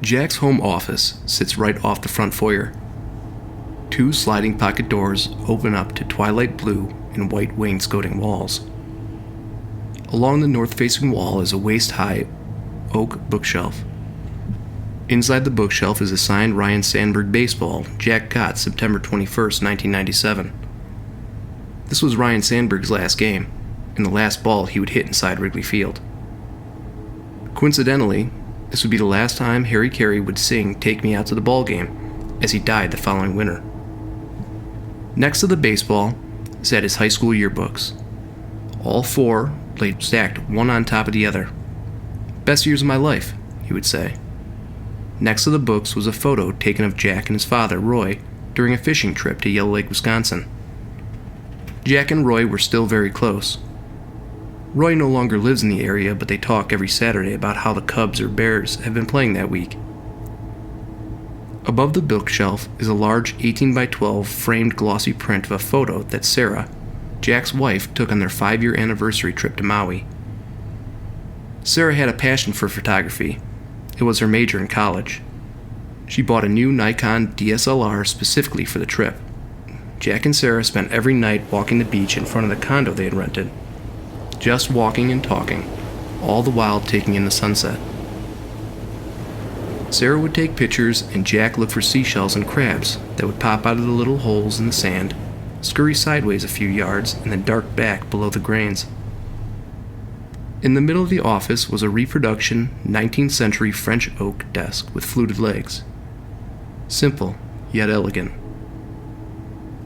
Jack's home office sits right off the front foyer. Two sliding pocket doors open up to twilight blue and white wainscoting walls. Along the north-facing wall is a waist-high oak bookshelf. Inside the bookshelf is a signed Ryne Sandberg baseball Jack got September 21st, 1997. This was Ryne Sandberg's last game, and the last ball he would hit inside Wrigley Field. Coincidentally, this would be the last time Harry Carey would sing "Take Me Out to the Ball Game," as he died the following winter. Next to the baseball sat his high school yearbooks. All four lay stacked one on top of the other. "Best years of my life," he would say. Next to the books was a photo taken of Jack and his father, Roy, during a fishing trip to Yellow Lake, Wisconsin. Jack and Roy were still very close. Roy no longer lives in the area, but they talk every Saturday about how the Cubs or Bears have been playing that week. Above the bookshelf is a large 18 by 12 framed glossy print of a photo that Sarah, Jack's wife, took on their 5-year anniversary trip to Maui. Sarah had a passion for photography. It was her major in college. She bought a new Nikon DSLR specifically for the trip. Jack and Sarah spent every night walking the beach in front of the condo they had rented. Just walking and talking, all the while taking in the sunset. Sarah would take pictures and Jack looked for seashells and crabs that would pop out of the little holes in the sand, scurry sideways a few yards, and then dart back below the grains. In the middle of the office was a reproduction 19th century French oak desk with fluted legs. Simple, yet elegant.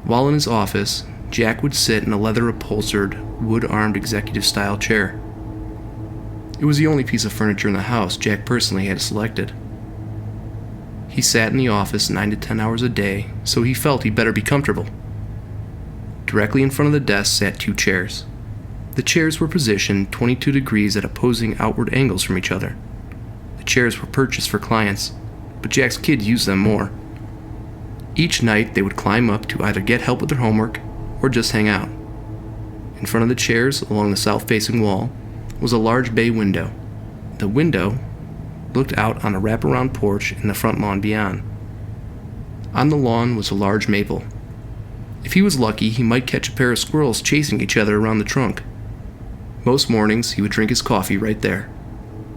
While in his office, Jack would sit in a leather-upholstered, wood-armed executive-style chair. It was the only piece of furniture in the house Jack personally had selected. He sat in the office 9 to 10 hours a day, so he felt he'd better be comfortable. Directly in front of the desk sat 2 chairs. The chairs were positioned 22 degrees at opposing outward angles from each other. The chairs were purchased for clients, but Jack's kid used them more. Each night they would climb up to either get help with their homework or just hang out. In front of the chairs, along the south-facing wall, was a large bay window. The window looked out on a wraparound porch and the front lawn beyond. On the lawn was a large maple. If he was lucky, he might catch a pair of squirrels chasing each other around the trunk. Most mornings, he would drink his coffee right there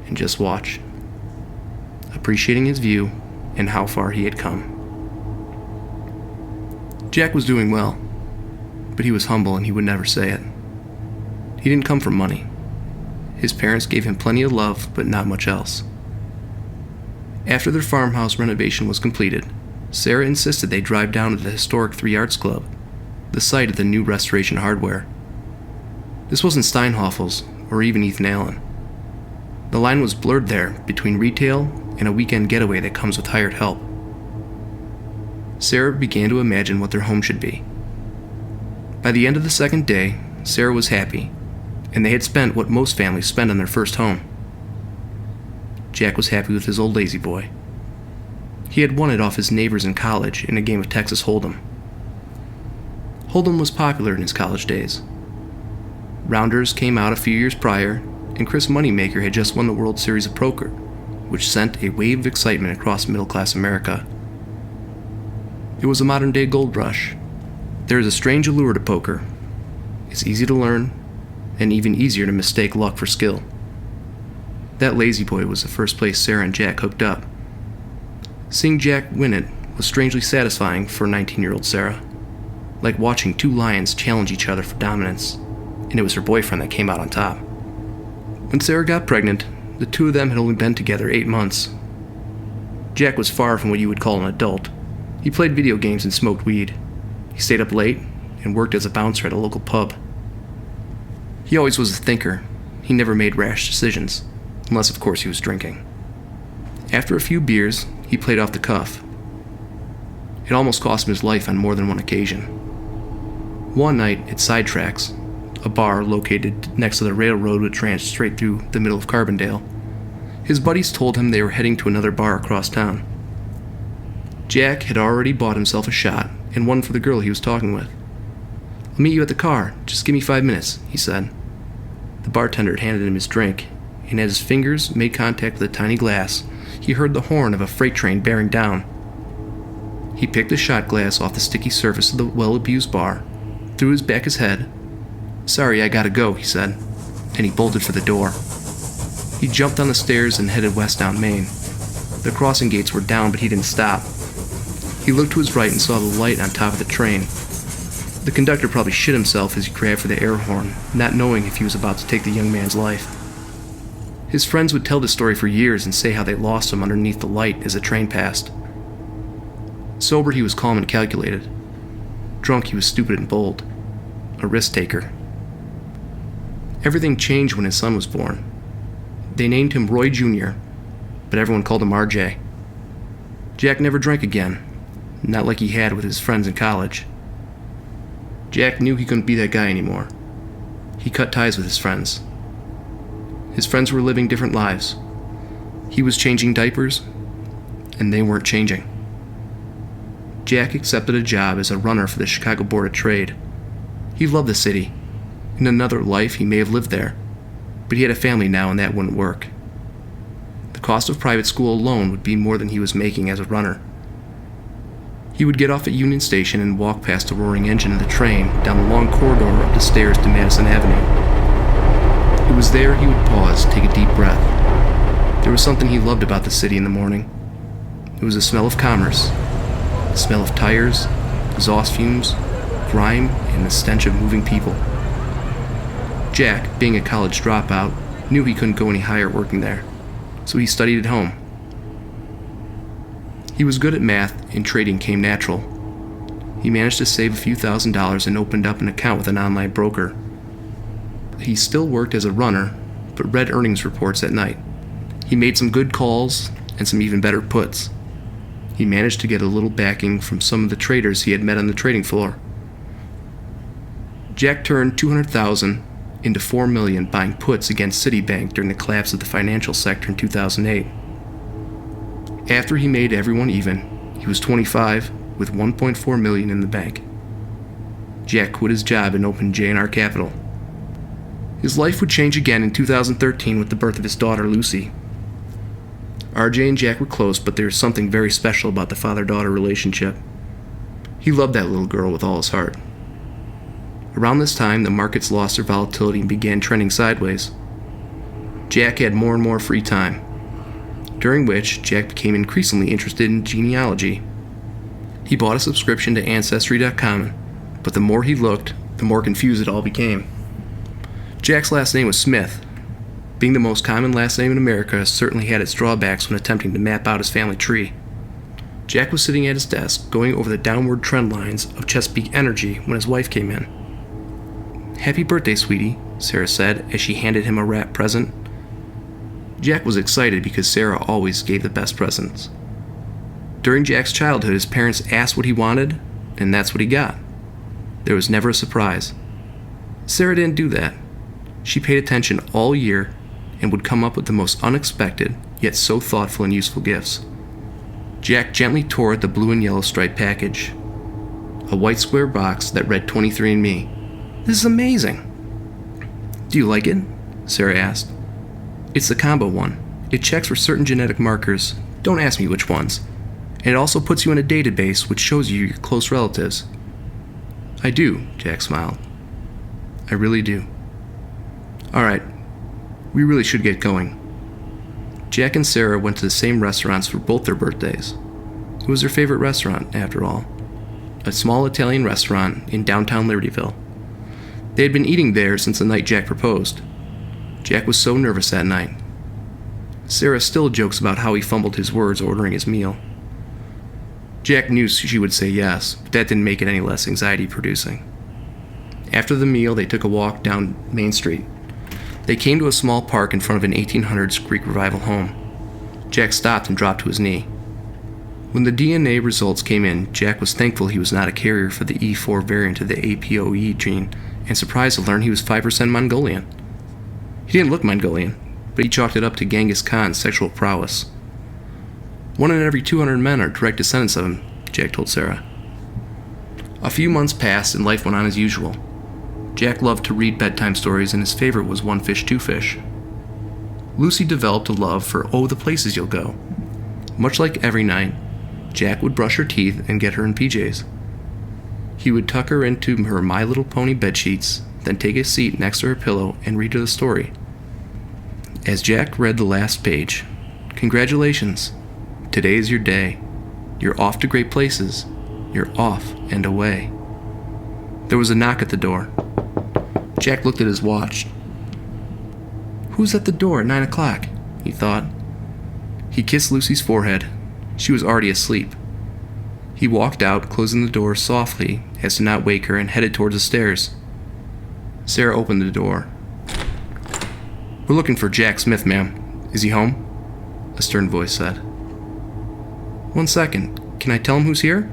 and just watch, appreciating his view and how far he had come. Jack was doing well, but he was humble and he would never say it. He didn't come from money. His parents gave him plenty of love, but not much else. After their farmhouse renovation was completed, Sarah insisted they drive down to the historic 3 Arts Club, the site of the new Restoration Hardware. This wasn't Steinhoffel's or even Ethan Allen. The line was blurred there between retail and a weekend getaway that comes with hired help. Sarah began to imagine what their home should be. By the end of the second day, Sarah was happy, and they had spent what most families spend on their first home. Jack was happy with his old lazy boy. He had won it off his neighbors in college in a game of Texas Hold'em. Hold'em was popular in his college days. Rounders came out a few years prior, and Chris Moneymaker had just won the World Series of Poker, which sent a wave of excitement across middle-class America. It was a modern-day gold rush. There is a strange allure to poker. It's easy to learn, and even easier to mistake luck for skill. That lazy boy was the first place Sarah and Jack hooked up. Seeing Jack win it was strangely satisfying for 19-year-old Sarah, like watching 2 lions challenge each other for dominance, and it was her boyfriend that came out on top. When Sarah got pregnant, the 2 of them had only been together 8 months. Jack was far from what you would call an adult. He played video games and smoked weed. He stayed up late and worked as a bouncer at a local pub. He always was a thinker. He never made rash decisions, unless of course he was drinking. After a few beers, he played off the cuff. It almost cost him his life on more than one occasion. One night at Sidetracks, a bar located next to the railroad which ran straight through the middle of Carbondale, his buddies told him they were heading to another bar across town. Jack had already bought himself a shot and one for the girl he was talking with. "I'll meet you at the car. Just give me 5 minutes," he said. The bartender handed him his drink, and as his fingers made contact with the tiny glass, he heard the horn of a freight train bearing down. He picked the shot glass off the sticky surface of the well-abused bar, threw his back his head. "Sorry, I gotta go," he said, and he bolted for the door. He jumped on the stairs and headed west down Main. The crossing gates were down, but he didn't stop. He looked to his right and saw the light on top of the train. The conductor probably shit himself as he grabbed for the air horn, not knowing if he was about to take the young man's life. His friends would tell this story for years and say how they lost him underneath the light as the train passed. Sober, he was calm and calculated. Drunk, he was stupid and bold. A risk-taker. Everything changed when his son was born. They named him Roy Jr., but everyone called him RJ. Jack never drank again, not like he had with his friends in college. Jack knew he couldn't be that guy anymore. He cut ties with his friends. His friends were living different lives. He was changing diapers, and they weren't changing. Jack accepted a job as a runner for the Chicago Board of Trade. He loved the city. In another life, he may have lived there, but he had a family now and that wouldn't work. The cost of private school alone would be more than he was making as a runner. He would get off at Union Station and walk past the roaring engine of the train down the long corridor up the stairs to Madison Avenue. It was there he would pause, take a deep breath. There was something he loved about the city in the morning. It was the smell of commerce, the smell of tires, exhaust fumes, grime, and the stench of moving people. Jack, being a college dropout, knew he couldn't go any higher working there, so he studied at home. He was good at math, and trading came natural. He managed to save a few $1,000s and opened up an account with an online broker. He still worked as a runner, but read earnings reports at night. He made some good calls and some even better puts. He managed to get a little backing from some of the traders he had met on the trading floor. Jack turned $200,000 into $4 million buying puts against Citibank during the collapse of the financial sector in 2008. After he made everyone even, he was 25 with $1.4 million in the bank. Jack quit his job and opened J&R Capital. His life would change again in 2013 with the birth of his daughter, Lucy. RJ and Jack were close, but there was something very special about the father-daughter relationship. He loved that little girl with all his heart. Around this time, the markets lost their volatility and began trending sideways. Jack had more and more free time, during which Jack became increasingly interested in genealogy. He bought a subscription to Ancestry.com, but the more he looked, the more confused it all became. Jack's last name was Smith. Being the most common last name in America certainly had its drawbacks when attempting to map out his family tree. Jack was sitting at his desk, going over the downward trend lines of Chesapeake Energy when his wife came in. "Happy birthday, sweetie," Sarah said as she handed him a wrapped present. Jack was excited because Sarah always gave the best presents. During Jack's childhood, his parents asked what he wanted, and that's what he got. There was never a surprise. Sarah didn't do that. She paid attention all year and would come up with the most unexpected, yet so thoughtful and useful gifts. Jack gently tore at the blue and yellow striped package. A white square box that read 23andMe. "This is amazing." "Do you like it?" Sarah asked. "It's the combo one. It checks for certain genetic markers. Don't ask me which ones. And it also puts you in a database which shows you your close relatives." "I do," Jack smiled. "I really do." "All right, we really should get going." Jack and Sarah went to the same restaurants for both their birthdays. It was their favorite restaurant, after all. A small Italian restaurant in downtown Libertyville. They had been eating there since the night Jack proposed. Jack was so nervous that night. Sarah still jokes about how he fumbled his words ordering his meal. Jack knew she would say yes, but that didn't make it any less anxiety-producing. After the meal, they took a walk down Main Street. They came to a small park in front of an 1800s Greek Revival home. Jack stopped and dropped to his knee. When the DNA results came in, Jack was thankful he was not a carrier for the E4 variant of the APOE gene, and surprised to learn he was 5% Mongolian. He didn't look Mongolian, but he chalked it up to Genghis Khan's sexual prowess. 1 in every 200 men are direct descendants of him, Jack told Sarah. A few months passed and life went on as usual. Jack loved to read bedtime stories, and his favorite was One Fish, Two Fish. Lucy developed a love for the places you'll go. Much like every night, Jack would brush her teeth and get her in PJs. He would tuck her into her My Little Pony bedsheets, then take a seat next to her pillow and read her the story. As Jack read the last page, "Congratulations. Today is your day. You're off to great places. You're off and away." There was a knock at the door. Jack looked at his watch. Who's at the door at 9 o'clock? He thought. He kissed Lucy's forehead. She was already asleep. He walked out, closing the door softly as to not wake her, and headed towards the stairs. Sarah opened the door. "We're looking for Jack Smith, ma'am. Is he home?" a stern voice said. "1 second. Can I tell him who's here?"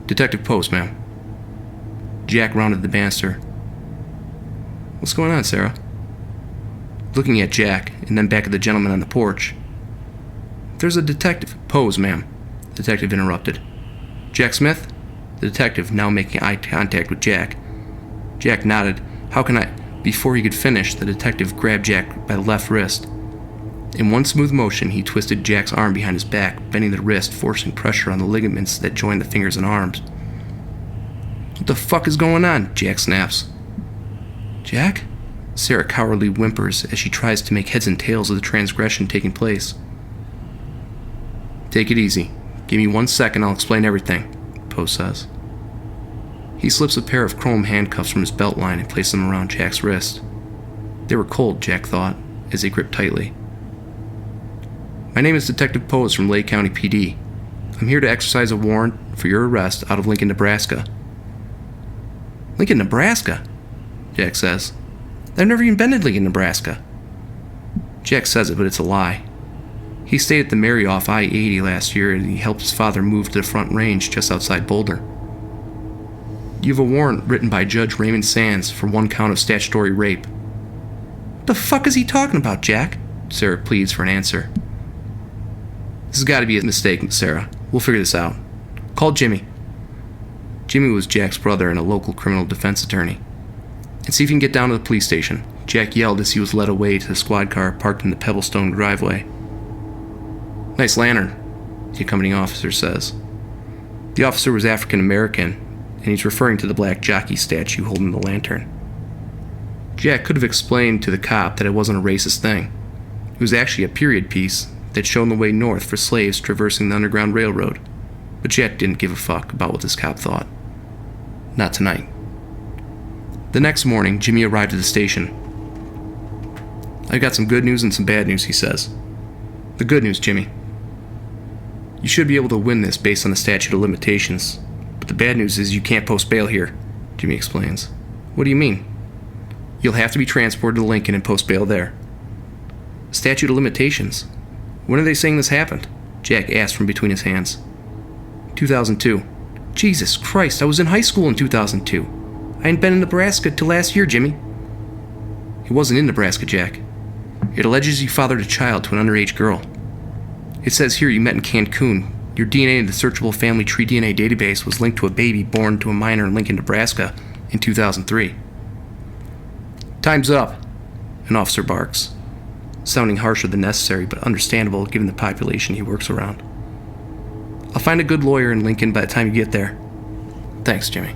"Detective Post, ma'am." Jack rounded the banister. "What's going on, Sarah?" Looking at Jack, and then back at the gentleman on the porch. "There's a detective." "Pose, ma'am," the detective interrupted. "Jack Smith?" The detective now making eye contact with Jack. Jack nodded. "How can I—" Before he could finish, the detective grabbed Jack by the left wrist. In one smooth motion, he twisted Jack's arm behind his back, bending the wrist, forcing pressure on the ligaments that join the fingers and arms. "What the fuck is going on?" Jack snaps. "Jack?" Sarah cowardly whimpers as she tries to make heads and tails of the transgression taking place. "Take it easy. Give me 1 second, I'll explain everything," Post says. He slips a pair of chrome handcuffs from his belt line and places them around Jack's wrist. They were cold, Jack thought, as they gripped tightly. "My name is Detective Post from Lake County PD. I'm here to exercise a warrant for your arrest out of Lincoln, Nebraska." "Lincoln, Nebraska?" Jack says. "I've never even been to Lincoln, Nebraska." Jack says it, but it's a lie. He stayed at the Mary off I-80 last year, and he helped his father move to the Front Range just outside Boulder. "You have a warrant written by Judge Raymond Sands for 1 count of statutory rape." "What the fuck is he talking about, Jack?" Sarah pleads for an answer. "This has got to be a mistake, Sarah. We'll figure this out. Call Jimmy." Jimmy was Jack's brother and a local criminal defense attorney. "And see if you can get down to the police station," Jack yelled as he was led away to the squad car parked in the Pebblestone driveway. "Nice lantern," the accompanying officer says. The officer was African American, and he's referring to the black jockey statue holding the lantern. Jack could have explained to the cop that it wasn't a racist thing. It was actually a period piece that showed the way north for slaves traversing the Underground Railroad, but Jack didn't give a fuck about what this cop thought. Not tonight. The next morning, Jimmy arrived at the station. "I've got some good news and some bad news," he says. "The good news, Jimmy. You should be able to win this based on the statute of limitations. But the bad news is you can't post bail here," Jimmy explains. "What do you mean?" "You'll have to be transported to Lincoln and post bail there." "Statute of limitations? When are they saying this happened?" Jack asked from between his hands. 2002. "Jesus Christ, I was in high school in 2002. I hadn't been in Nebraska till last year, Jimmy." "It wasn't in Nebraska, Jack. It alleges you fathered a child to an underage girl. It says here you met in Cancun. Your DNA in the searchable family tree DNA database was linked to a baby born to a minor in Lincoln, Nebraska in 2003. "Time's up," an officer barks, sounding harsher than necessary but understandable given the population he works around. "I'll find a good lawyer in Lincoln by the time you get there." "Thanks, Jimmy."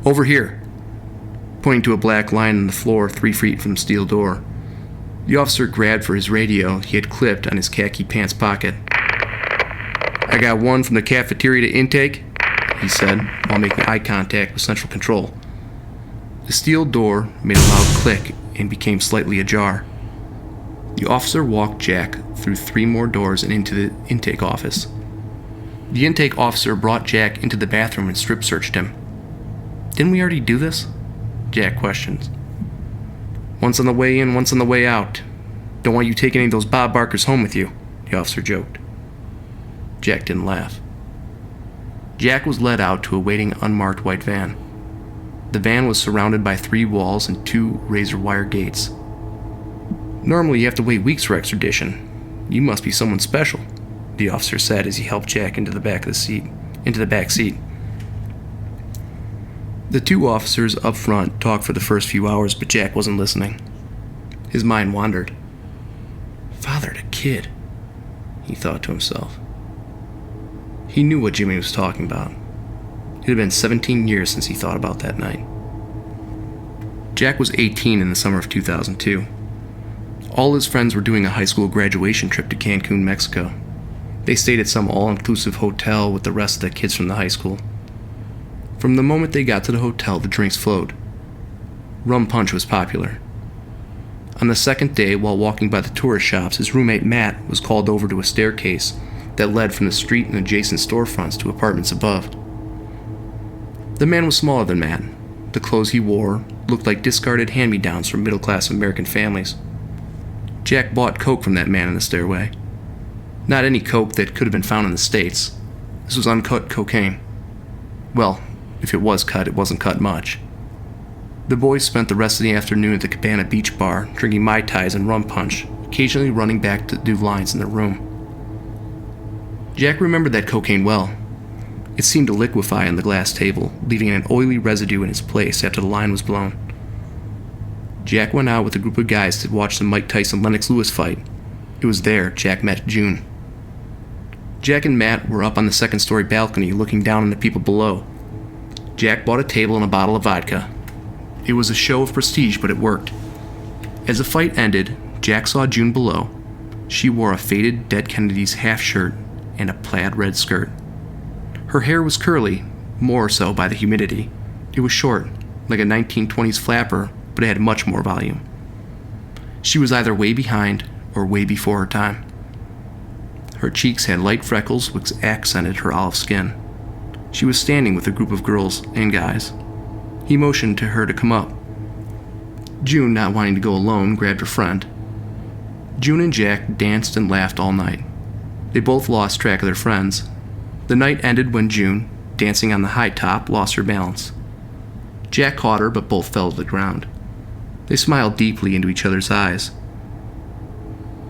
"Over here," pointing to a black line on the floor 3 feet from the steel door. The officer grabbed for his radio he had clipped on his khaki pants pocket. "I got one from the cafeteria to intake," he said, while making eye contact with Central Control. The steel door made a loud click and became slightly ajar. The officer walked Jack through 3 more doors and into the intake office. The intake officer brought Jack into the bathroom and strip searched him. "Didn't we already do this?" Jack questions. "Once on the way in, once on the way out. Don't want you taking any of those Bob Barkers home with you," the officer joked. Jack didn't laugh. Jack was led out to a waiting unmarked white van. The van was surrounded by 3 walls and 2 razor wire gates. "Normally you have to wait weeks for extradition. You must be someone special," the officer said as he helped Jack into the back seat. The 2 officers up front talked for the first few hours, but Jack wasn't listening. His mind wandered. Fathered a kid, he thought to himself. He knew what Jimmy was talking about. It had been 17 years since he thought about that night. Jack was 18 in the summer of 2002. All his friends were doing a high school graduation trip to Cancun, Mexico. They stayed at some all-inclusive hotel with the rest of the kids from the high school. From the moment they got to the hotel, the drinks flowed. Rum punch was popular. On the second day, while walking by the tourist shops, his roommate Matt was called over to a staircase that led from the street and adjacent storefronts to apartments above. The man was smaller than Matt. The clothes he wore looked like discarded hand-me-downs from middle-class American families. Jack bought coke from that man in the stairway. Not any coke that could have been found in the States. This was uncut cocaine. Well, if it was cut, it wasn't cut much. The boys spent the rest of the afternoon at the Cabana Beach Bar, drinking Mai Tais and rum punch, occasionally running back to do lines in their room. Jack remembered that cocaine well. It seemed to liquefy on the glass table, leaving an oily residue in its place after the line was blown. Jack went out with a group of guys to watch the Mike Tyson-Lennox Lewis fight. It was there Jack met June. Jack and Matt were up on the second-story balcony looking down on the people below. Jack bought a table and a bottle of vodka. It was a show of prestige, but it worked. As the fight ended, Jack saw June below. She wore a faded Dead Kennedys half shirt and a plaid red skirt. Her hair was curly, more so by the humidity. It was short, like a 1920s flapper, but it had much more volume. She was either way behind or way before her time. Her cheeks had light freckles which accented her olive skin. She was standing with a group of girls and guys. He motioned to her to come up. June, not wanting to go alone, grabbed her friend. June and Jack danced and laughed all night. They both lost track of their friends. The night ended when June, dancing on the high top, lost her balance. Jack caught her, but both fell to the ground. They smiled deeply into each other's eyes.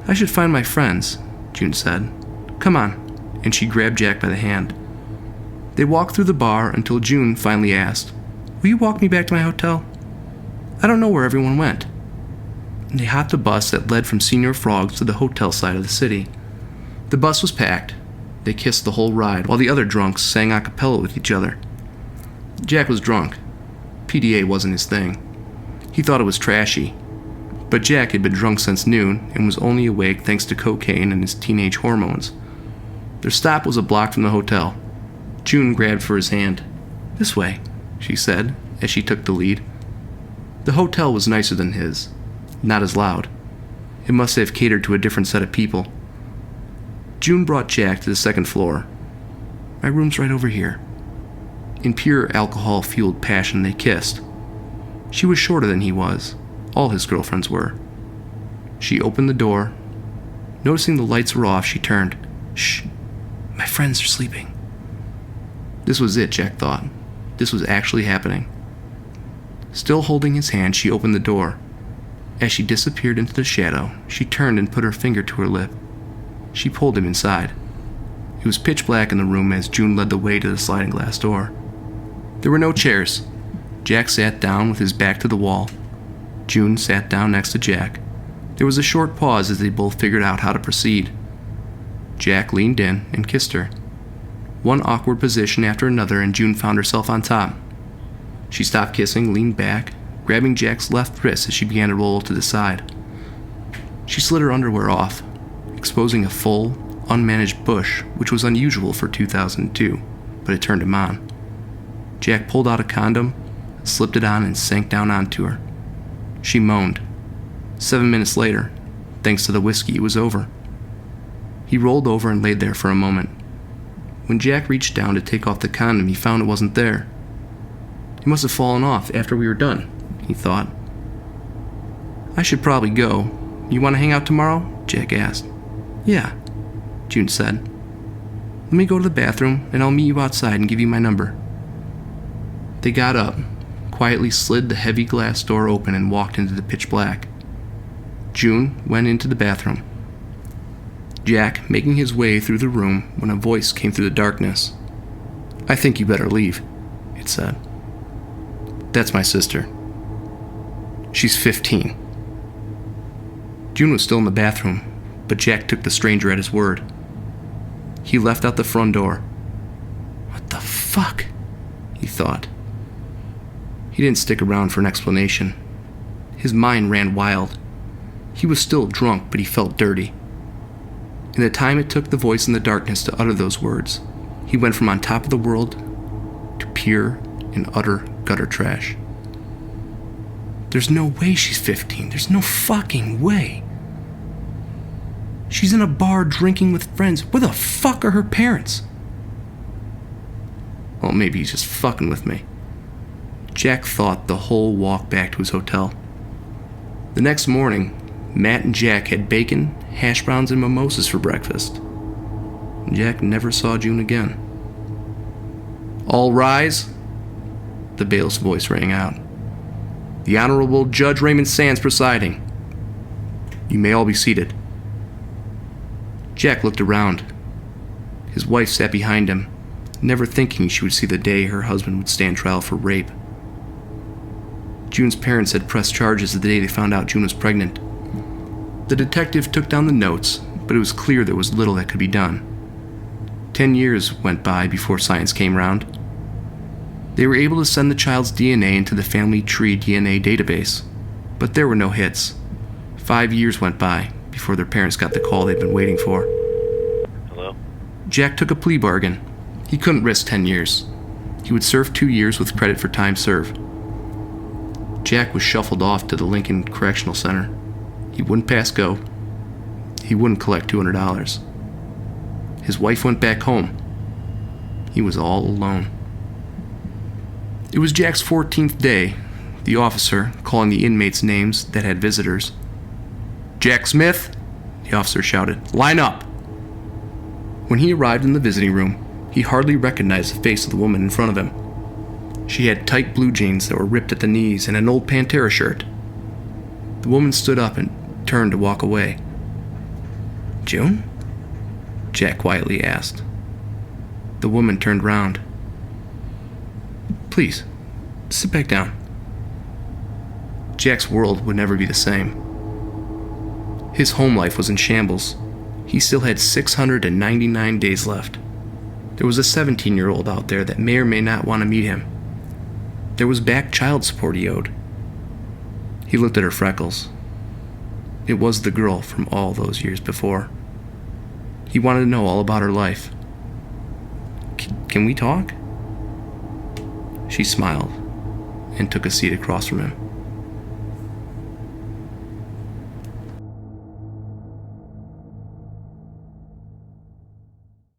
"I should find my friends," June said. "Come on," and she grabbed Jack by the hand. They walked through the bar until June finally asked, "Will you walk me back to my hotel? I don't know where everyone went." And they hopped a bus that led from Senior Frogs to the hotel side of the city. The bus was packed. They kissed the whole ride, while the other drunks sang a cappella with each other. Jack was drunk. PDA wasn't his thing. He thought it was trashy. But Jack had been drunk since noon and was only awake thanks to cocaine and his teenage hormones. Their stop was a block from the hotel. June grabbed for his hand. "This way," she said, as she took the lead. The hotel was nicer than his, not as loud. It must have catered to a different set of people. June brought Jack to the second floor. "My room's right over here." In pure alcohol-fueled passion, they kissed. She was shorter than he was. All his girlfriends were. She opened the door. Noticing the lights were off, she turned. "Shh, my friends are sleeping." This was it, Jack thought. This was actually happening. Still holding his hand, she opened the door. As she disappeared into the shadow, she turned and put her finger to her lip. She pulled him inside. It was pitch black in the room as June led the way to the sliding glass door. There were no chairs. Jack sat down with his back to the wall. June sat down next to Jack. There was a short pause as they both figured out how to proceed. Jack leaned in and kissed her. One awkward position after another, and June found herself on top. She stopped kissing, leaned back, grabbing Jack's left wrist as she began to roll to the side. She slid her underwear off, exposing a full, unmanaged bush, which was unusual for 2002, but it turned him on. Jack pulled out a condom, slipped it on, and sank down onto her. She moaned. 7 minutes later, thanks to the whiskey, it was over. He rolled over and laid there for a moment. When Jack reached down to take off the condom, he found it wasn't there. It must have fallen off after we were done, he thought. "I should probably go. You want to hang out tomorrow?" Jack asked. "Yeah," June said. "Let me go to the bathroom, and I'll meet you outside and give you my number." They got up, quietly slid the heavy glass door open, and walked into the pitch black. June went into the bathroom. Jack making his way through the room when a voice came through the darkness. "I think you better leave," it said. "That's my sister. She's 15. June was still in the bathroom, but Jack took the stranger at his word. He left out the front door. What the fuck? He thought. He didn't stick around for an explanation. His mind ran wild. He was still drunk, but he felt dirty. In the time it took the voice in the darkness to utter those words, he went from on top of the world to pure and utter gutter trash. There's no way she's 15. There's no fucking way. She's in a bar drinking with friends. Where the fuck are her parents? Well, maybe he's just fucking with me. Jack thought the whole walk back to his hotel. The next morning, Matt and Jack had bacon, hash browns, and mimosas for breakfast. Jack never saw June again. All rise. The bailiff's voice rang out. The Honorable Judge Raymond Sands presiding. You may all be seated. Jack looked around. His wife sat behind him, never thinking she would see the day her husband would stand trial for rape. June's parents had pressed charges the day they found out June was pregnant. The detective took down the notes, but it was clear there was little that could be done. 10 years went by before science came round. They were able to send the child's DNA into the family tree DNA database, but there were no hits. 5 years went by before their parents got the call they'd been waiting for. Hello? Jack took a plea bargain. He couldn't risk 10 years. He would serve 2 years with credit for time served. Jack was shuffled off to the Lincoln Correctional Center. He wouldn't pass go. He wouldn't collect $200. His wife went back home. He was all alone. It was Jack's 14th day. The officer, calling the inmates' names that had visitors. Jack Smith, the officer shouted, line up. When he arrived in the visiting room, he hardly recognized the face of the woman in front of him. She had tight blue jeans that were ripped at the knees and an old Pantera shirt. The woman stood up and turned to walk away. June? Jack quietly asked. The woman turned round. Please, sit back down. Jack's world would never be the same. His home life was in shambles. He still had 699 days left. There was a 17-year-old out there that may or may not want to meet him. There was back child support he owed. He looked at her freckles. It was the girl from all those years before. He wanted to know all about her life. Can we talk? She smiled and took a seat across from him.